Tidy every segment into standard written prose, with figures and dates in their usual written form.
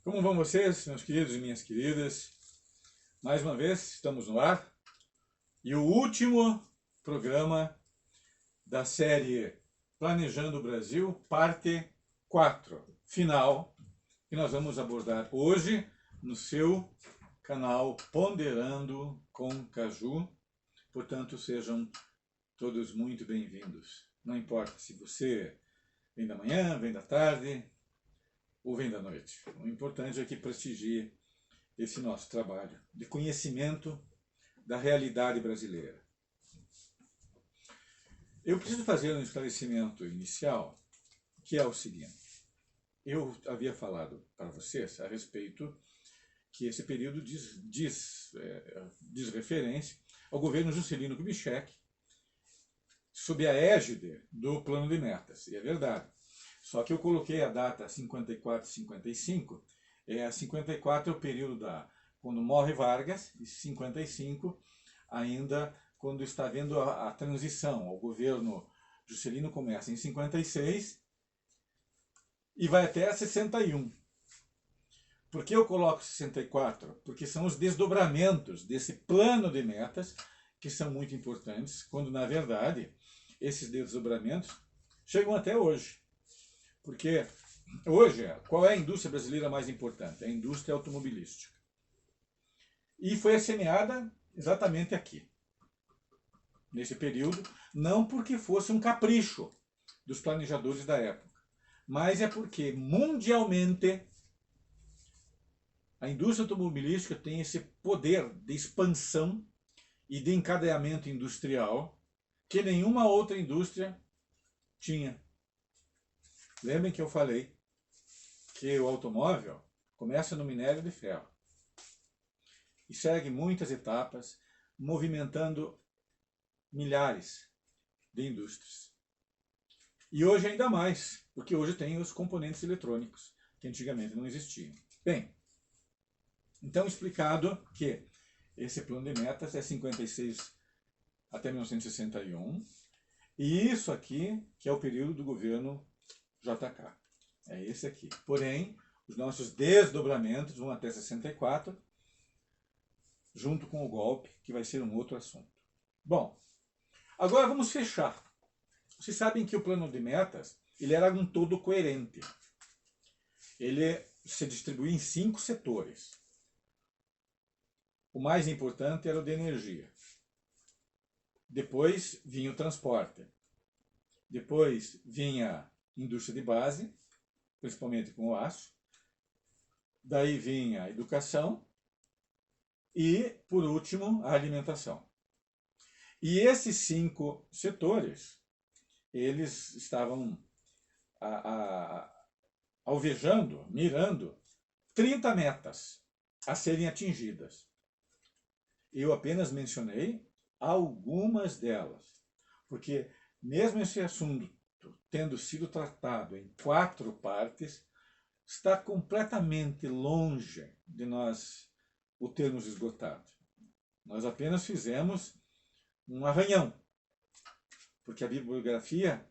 Como vão vocês, meus queridos e minhas queridas? Mais uma vez, estamos no ar. E o último programa da série Planejando o Brasil, parte 4, final, que nós vamos abordar hoje no seu canal Ponderando com Caju. Portanto, sejam todos muito bem-vindos. Não importa se você vem da manhã, vem da tarde ou vem da noite. O importante é que prestigie esse nosso trabalho de conhecimento da realidade brasileira. Eu preciso fazer um esclarecimento inicial, que é o seguinte. Eu havia falado para vocês a respeito que esse período diz referência ao governo Juscelino Kubitschek, sob a égide do Plano de Metas. E é verdade. Só que eu coloquei a data 54 e 55. 54 é o período quando morre Vargas, e 55 ainda quando está havendo a transição. O governo Juscelino começa em 56 e vai até 61. Por que eu coloco 64? Porque são os desdobramentos desse plano de metas que são muito importantes, quando na verdade esses desdobramentos chegam até hoje. Porque hoje, qual é a indústria brasileira mais importante? A indústria automobilística. E foi semeada exatamente aqui, nesse período, não porque fosse um capricho dos planejadores da época, mas é porque, mundialmente, a indústria automobilística tem esse poder de expansão e de encadeamento industrial que nenhuma outra indústria tinha. Lembrem que eu falei que o automóvel começa no minério de ferro e segue muitas etapas, movimentando milhares de indústrias. E hoje ainda mais, porque hoje tem os componentes eletrônicos, que antigamente não existiam. Bem, então explicado que esse plano de metas é 56 até 1961, e isso aqui que é o período do governo JK. É esse aqui. Porém, os nossos desdobramentos vão até 64, junto com o golpe, que vai ser um outro assunto. Bom, agora vamos fechar. Vocês sabem que o plano de metas ele era um todo coerente. Ele se distribuía em 5 setores. O mais importante era o de energia. Depois vinha o transporte. Depois vinha indústria de base, principalmente com o aço. Daí vinha a educação e, por último, a alimentação. E esses 5 setores, eles estavam alvejando, mirando 30 metas a serem atingidas. Eu apenas mencionei algumas delas, porque mesmo esse assunto tendo sido tratado em 4 partes, está completamente longe de nós o termos esgotado. Nós apenas fizemos um arranhão, porque a bibliografia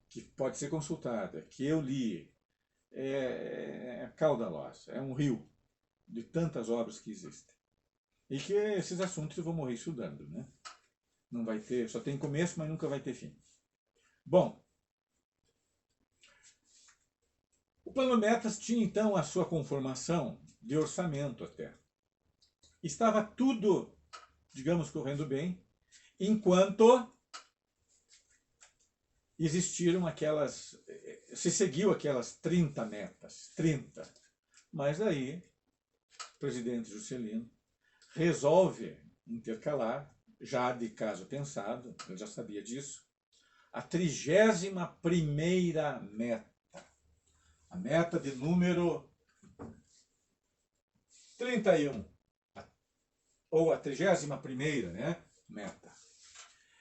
que pode ser consultada, que eu li, é caudalosa, é um rio de tantas obras que existem. E que esses assuntos eu vou morrer estudando, né? Não vai ter, só tem começo, mas nunca vai ter fim. Bom, o Plano Metas tinha então a sua conformação de orçamento até. Estava tudo, digamos, correndo bem, enquanto existiram se seguiu aquelas 30 metas, 30. Mas aí, o presidente Juscelino resolve intercalar, já de caso pensado, ele já sabia disso, a 31ª meta. A meta de número 31, ou a 31ª, né, meta.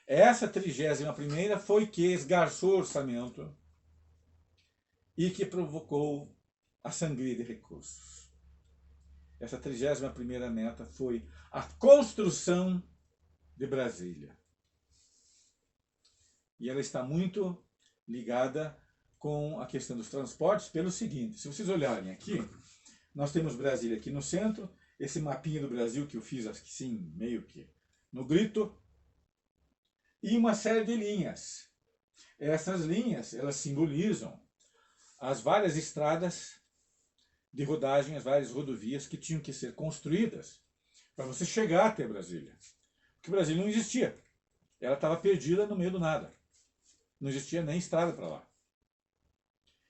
Essa 31ª foi que esgarçou o orçamento e que provocou a sangria de recursos. Essa 31ª meta foi a construção de Brasília. E ela está muito ligada com a questão dos transportes pelo seguinte, se vocês olharem aqui, Nós temos Brasília aqui no centro, esse mapinha do Brasil que eu fiz assim, meio que no grito, e uma série de linhas. Essas linhas, elas simbolizam as várias estradas de rodagem, as várias rodovias que tinham que ser construídas para você chegar até Brasília. Porque Brasília não existia. Ela estava perdida no meio do nada. Não existia nem estrada para lá.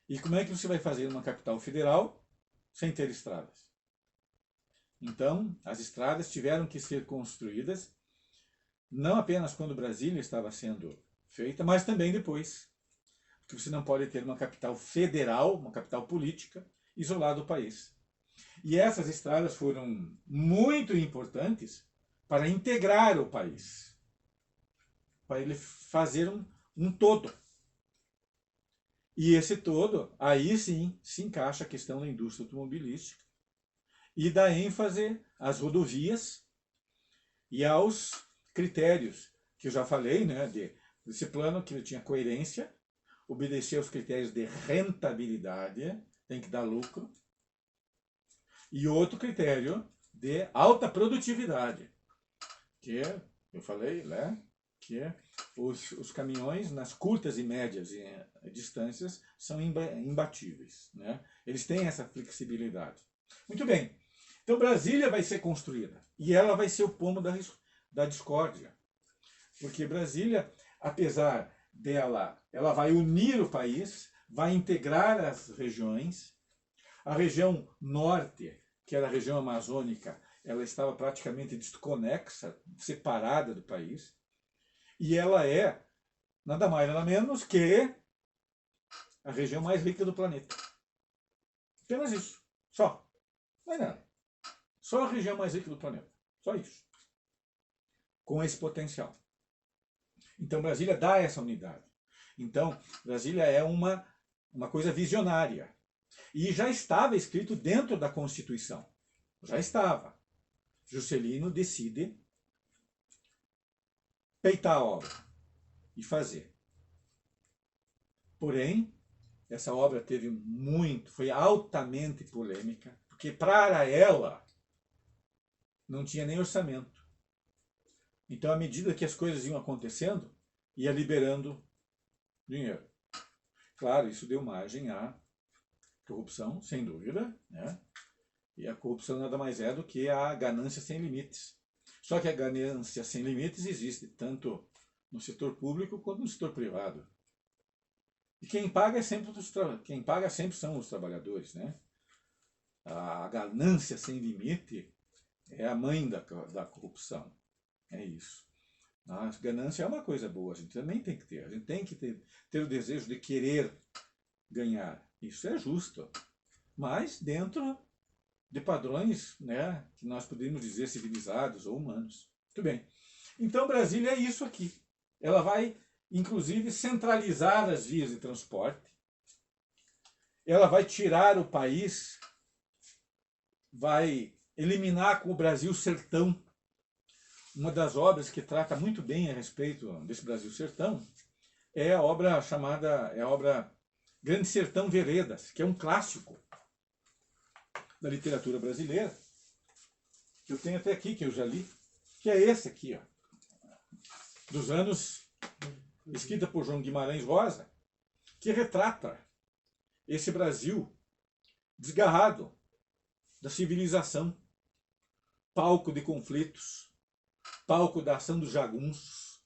E como é que você vai fazer uma capital federal sem ter estradas? Então, as estradas tiveram que ser construídas, não apenas quando Brasília estava sendo feita, mas também depois. Porque você não pode ter uma capital federal, uma capital política, isolada do país. E essas estradas foram muito importantes para integrar o país, para ele fazer um todo. E esse todo, aí sim, se encaixa a questão da indústria automobilística e dá ênfase às rodovias e aos critérios que eu já falei, né, desse plano que ele tinha coerência, obedecer aos critérios de rentabilidade, tem que dar lucro, e outro critério de alta produtividade, que eu falei, né, que os caminhões nas curtas e médias distâncias são imbatíveis, né? Eles têm essa flexibilidade. Muito bem. Então Brasília vai ser construída e ela vai ser o pomo da discórdia. Porque Brasília, apesar dela, ela vai unir o país, vai integrar as regiões. A região norte, que era a região amazônica, ela estava praticamente desconexa, separada do país. E ela é nada mais nada menos que a região mais rica do planeta. Apenas isso. Só. Não é nada. Só a região mais rica do planeta. Só isso. Com esse potencial. Então Brasília dá essa unidade. Então Brasília é uma coisa visionária. E já estava escrito dentro da Constituição. Já estava. Juscelino decide peitar a obra e fazer. Porém, essa obra foi altamente polêmica, porque para ela não tinha nem orçamento. Então, à medida que as coisas iam acontecendo, ia liberando dinheiro. Claro, isso deu margem à corrupção, sem dúvida, né? E a corrupção nada mais é do que a ganância sem limites. Só que a ganância sem limites existe tanto no setor público quanto no setor privado. E quem paga sempre são os trabalhadores, né? A ganância sem limite é a mãe da corrupção. É isso. A ganância é uma coisa boa, a gente também tem que ter. A gente tem que ter o desejo de querer ganhar. Isso é justo. Mas dentro de padrões, né, que nós podemos dizer civilizados ou humanos. Muito bem. Então Brasília é isso aqui. Ela vai, inclusive, centralizar as vias de transporte. Ela vai tirar o país, vai eliminar com o Brasil Sertão. Uma das obras que trata muito bem a respeito desse Brasil Sertão é a obra Grande Sertão Veredas, que é um clássico da literatura brasileira, que eu tenho até aqui, que eu já li, que é esse aqui, ó, dos anos, escrita por João Guimarães Rosa, que retrata esse Brasil desgarrado da civilização, palco de conflitos, palco da ação dos jagunços,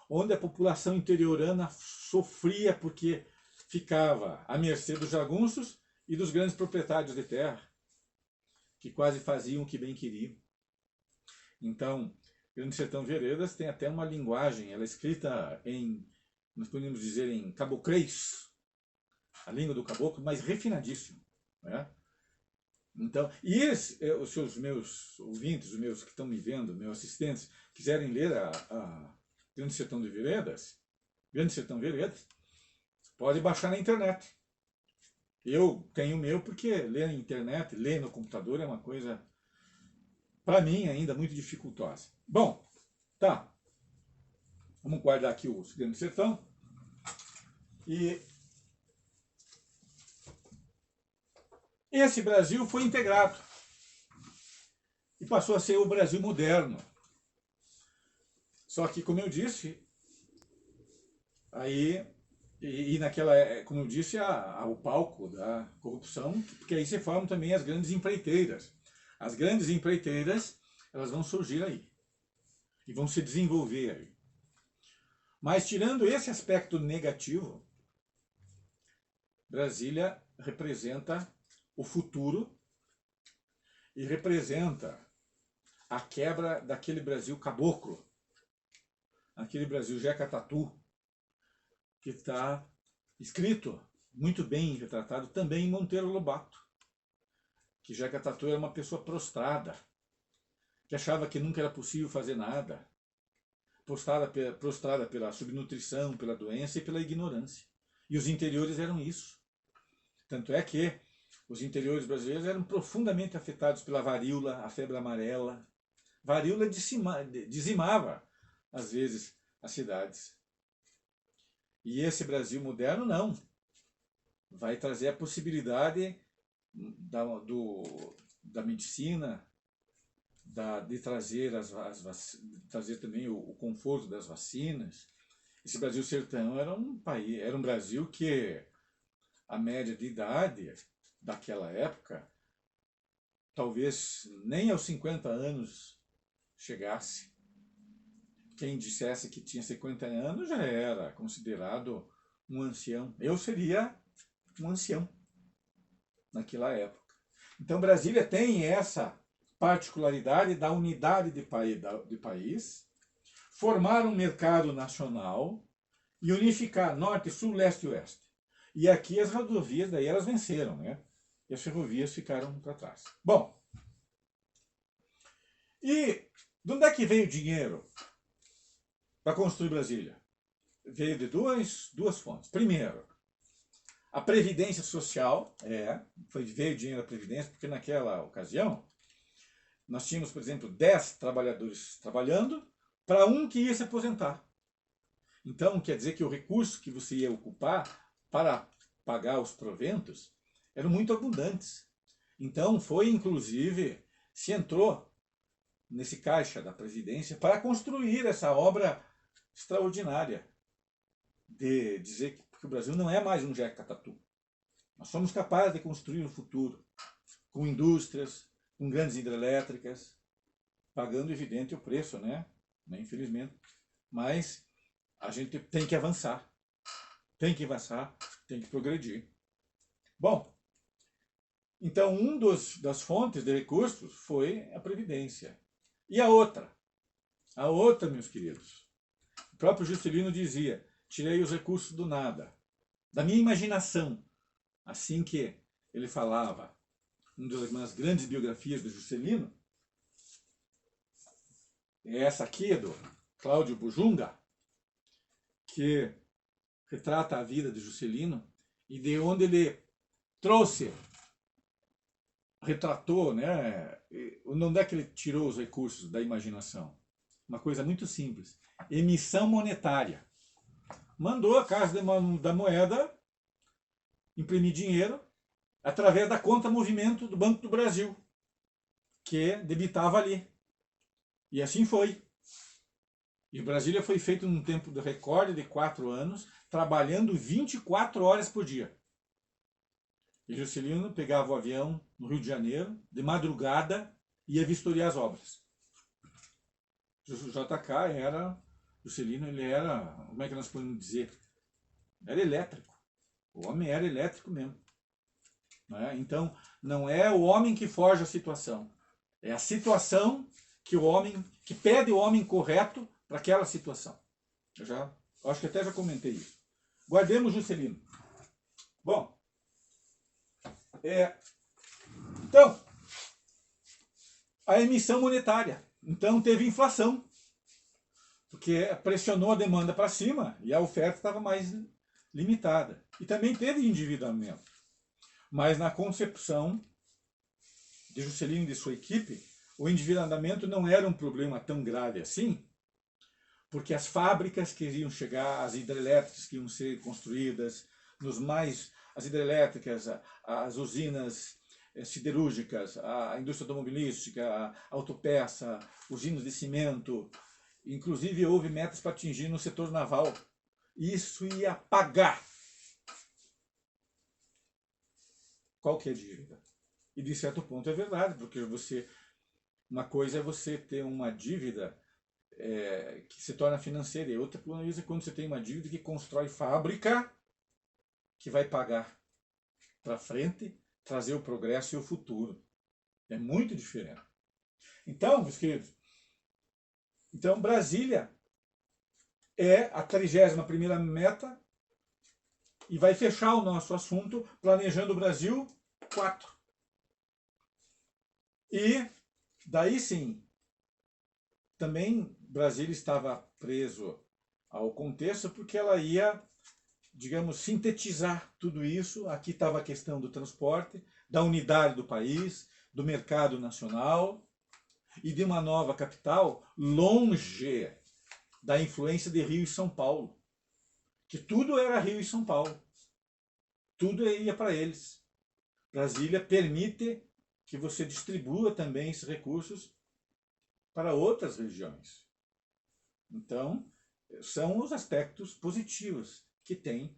onde a população interiorana sofria porque ficava à mercê dos jagunços e dos grandes proprietários de terra, que quase faziam o que bem queriam. Então, Grande Sertão Veredas tem até uma linguagem, ela é escrita nós podemos dizer em caboclês, a língua do caboclo, mas refinadíssimo, né? Então, os meus ouvintes, os meus que estão me vendo, meus assistentes, quiserem ler a Grande Sertão Veredas, pode baixar na internet. Eu tenho o meu porque ler na internet, ler no computador é uma coisa, para mim, ainda muito dificultosa. Bom, tá. Vamos guardar aqui o Grande Sertão. E esse Brasil foi integrado e passou a ser o Brasil moderno. Só que, como eu disse, aí, naquela, como eu disse, o palco da corrupção, porque aí se formam também as grandes empreiteiras. As grandes empreiteiras, elas vão surgir aí e vão se desenvolver aí. Mas tirando esse aspecto negativo, Brasília representa o futuro e representa a quebra daquele Brasil caboclo, aquele Brasil Jeca Tatu, que está escrito, muito bem retratado, também em Monteiro Lobato, que Jeca Tatu era uma pessoa prostrada, que achava que nunca era possível fazer nada, prostrada pela subnutrição, pela doença e pela ignorância. E os interiores eram isso. Tanto é que os interiores brasileiros eram profundamente afetados pela varíola, a febre amarela. Varíola dizimava, às vezes, as cidades. E esse Brasil moderno, não. Vai trazer a possibilidade da medicina, de trazer, trazer também o conforto das vacinas. Esse Brasil sertão era um país, era um Brasil que a média de idade daquela época talvez nem aos 50 anos chegasse. Quem dissesse que tinha 50 anos já era considerado um ancião. Eu seria um ancião naquela época. Então Brasília tem essa particularidade da unidade de país, formar um mercado nacional e unificar norte, sul, leste e oeste. E aqui as rodovias, daí elas venceram, né? E as ferrovias ficaram para trás. Bom, e de onde é que veio o dinheiro para construir Brasília? Veio de duas fontes. Primeiro, a Previdência Social, veio dinheiro da Previdência, porque naquela ocasião nós tínhamos, por exemplo, 10 trabalhadores trabalhando para um que ia se aposentar. Então, quer dizer que o recurso que você ia ocupar para pagar os proventos eram muito abundantes. Então, inclusive, se entrou nesse caixa da Previdência para construir essa obra extraordinária de dizer que o Brasil não é mais um Jeca Tatu. Nós somos capazes de construir um futuro com indústrias, com grandes hidrelétricas, pagando, evidente, o preço, né? Infelizmente. Mas a gente tem que avançar. Tem que avançar, tem que progredir. Bom, então das fontes de recursos foi a Previdência. E a outra, meus queridos, o próprio Juscelino dizia, tirei os recursos do nada, da minha imaginação. Assim que ele falava, uma das grandes biografias do Juscelino, é essa aqui, do Cláudio Bujunga, que retrata a vida de Juscelino e de onde ele retratou, né? Onde é que ele tirou os recursos da imaginação? Uma coisa muito simples. Emissão monetária. Mandou a Casa da Moeda imprimir dinheiro através da conta movimento do Banco do Brasil, que debitava ali. E assim foi. E Brasília foi feito num tempo de recorde de 4 anos, trabalhando 24 horas por dia. E Juscelino pegava o avião no Rio de Janeiro, de madrugada, e ia vistoriar as obras. Juscelino, ele era, como é que nós podemos dizer? Era elétrico. O homem era elétrico mesmo. Né? Então, não é o homem que forja a situação. É a situação que pede o homem correto para aquela situação. Eu acho que até já comentei isso. Guardemos Juscelino. Bom, então, a emissão monetária. Então teve inflação, porque pressionou a demanda para cima e a oferta estava mais limitada. E também teve endividamento. Mas na concepção de Juscelino e de sua equipe, o endividamento não era um problema tão grave assim, porque as fábricas que iriam chegar, as hidrelétricas que iam ser construídas, as hidrelétricas, as usinas siderúrgicas, a indústria automobilística, a autopeça, usinas de cimento. Inclusive, houve metas para atingir no setor naval. Isso ia pagar qualquer dívida. E, de certo ponto, é verdade, porque uma coisa é você ter uma dívida que se torna financeira, e outra coisa é quando você tem uma dívida que constrói fábrica que vai pagar para frente, trazer o progresso e o futuro. É muito diferente. Então, meus queridos, Brasília é a 31ª meta e vai fechar o nosso assunto planejando o Brasil 4. E daí sim, também Brasília estava preso ao contexto porque ela ia, digamos, sintetizar tudo isso. Aqui estava a questão do transporte, da unidade do país, do mercado nacional e de uma nova capital longe da influência de Rio e São Paulo. Que tudo era Rio e São Paulo. Tudo ia para eles. Brasília permite que você distribua também esses recursos para outras regiões. Então, são os aspectos positivos que tem.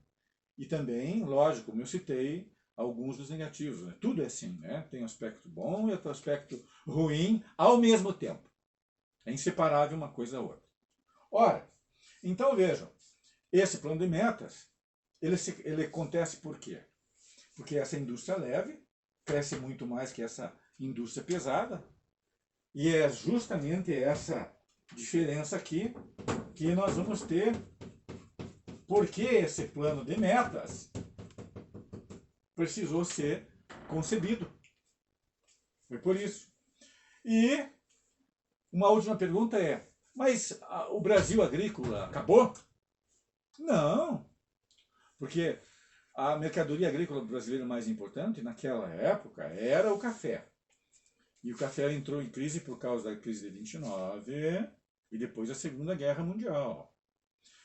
E também, lógico, como eu citei, alguns dos negativos. Né? Tudo é assim, né? Tem um aspecto bom e outro aspecto ruim ao mesmo tempo. É inseparável uma coisa da outra. Ora, então vejam, esse plano de metas, ele acontece por quê? Porque essa indústria leve cresce muito mais que essa indústria pesada, e é justamente essa diferença aqui que nós vamos ter. Porque esse plano de metas precisou ser concebido. Foi por isso. E uma última pergunta é, mas o Brasil agrícola acabou? Não, porque a mercadoria agrícola brasileira mais importante naquela época era o café. E o café entrou em crise por causa da crise de 29 e depois da Segunda Guerra Mundial.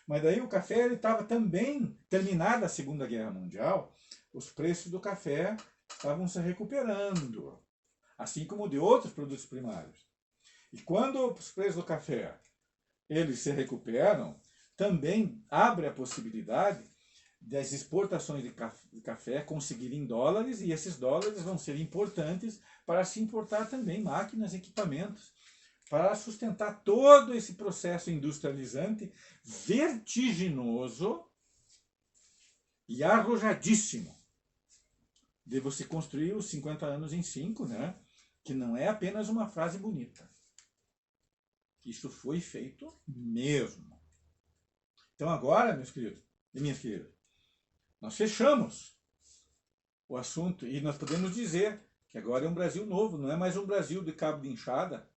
Mas daí o café estava também, terminada a Segunda Guerra Mundial, os preços do café estavam se recuperando, assim como de outros produtos primários. E quando os preços do café eles se recuperam, também abre a possibilidade das exportações de café conseguirem dólares, e esses dólares vão ser importantes para se importar também máquinas e equipamentos, para sustentar todo esse processo industrializante vertiginoso e arrojadíssimo de você construir os 50 anos em 5, né? Que não é apenas uma frase bonita. Isso foi feito mesmo. Então agora, meus queridos e minhas queridas, nós fechamos o assunto e nós podemos dizer que agora é um Brasil novo, não é mais um Brasil de cabo de enxada.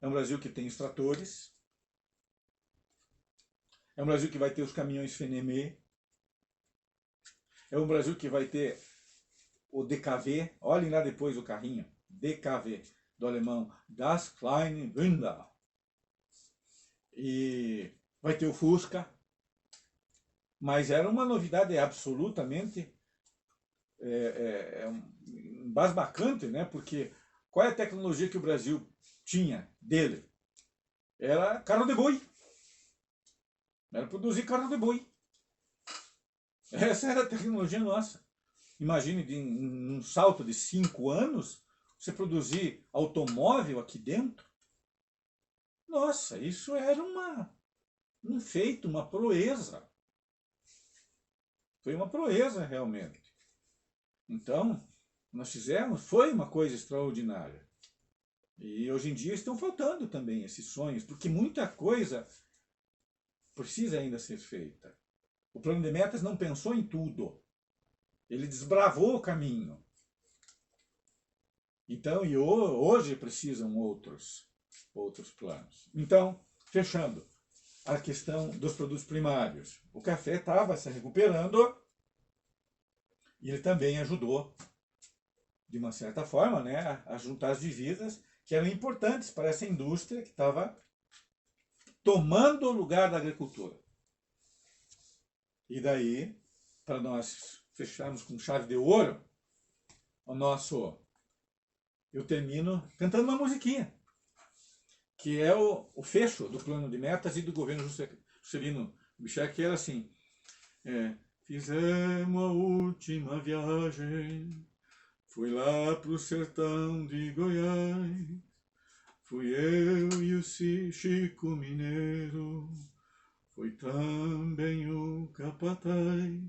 É um Brasil que tem os tratores. É um Brasil que vai ter os caminhões Fenemê. É um Brasil que vai ter o DKW. Olhem lá depois o carrinho. DKW, do alemão Das Kleine Wunder. E vai ter o Fusca. Mas era uma novidade absolutamente embasbacante, né? Porque qual é a tecnologia que o Brasil tinha dele? Era carro de boi. Era produzir carro de boi. Essa era a tecnologia nossa. Imagine, em um salto de 5 anos, você produzir automóvel aqui dentro. Nossa, isso era um feito, uma proeza. Foi uma proeza, realmente. Então, nós fizemos, foi uma coisa extraordinária. E hoje em dia estão faltando também esses sonhos, porque muita coisa precisa ainda ser feita. O plano de metas não pensou em tudo. Ele desbravou o caminho. Então, e hoje precisam outros planos. Então, fechando a questão dos produtos primários. O café estava se recuperando e ele também ajudou, de uma certa forma, né, a juntar as divisas que eram importantes para essa indústria que estava tomando o lugar da agricultura. E daí, para nós fecharmos com chave de ouro, Eu termino cantando uma musiquinha, que é o fecho do plano de metas e do governo Juscelino Kubitschek, que era assim: fizemos a última viagem, fui lá pro sertão de Goiás, fui eu e o Chico Mineiro, foi também o capataz.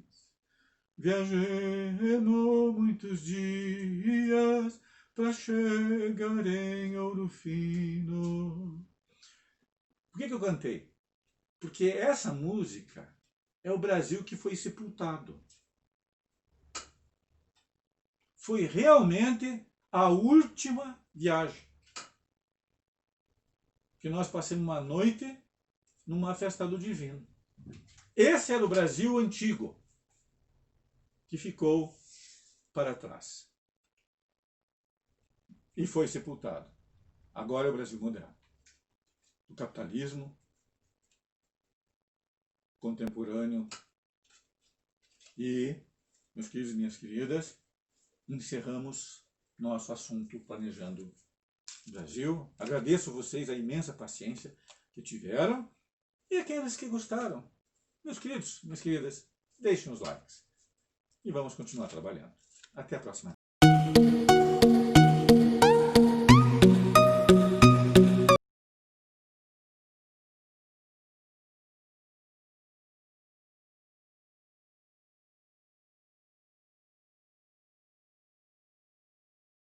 Viajemos muitos dias para chegar em Ouro Fino. Por que eu cantei? Porque essa música é o Brasil que foi sepultado. Foi realmente a última viagem. Que nós passamos uma noite numa festa do Divino. Esse era o Brasil antigo, que ficou para trás e foi sepultado. Agora é o Brasil moderno. O capitalismo contemporâneo. E, meus queridos e minhas queridas, encerramos nosso assunto Planejando o Brasil. Agradeço a vocês a imensa paciência que tiveram e aqueles que gostaram. Meus queridos, minhas queridas, deixem os likes e vamos continuar trabalhando. Até a próxima.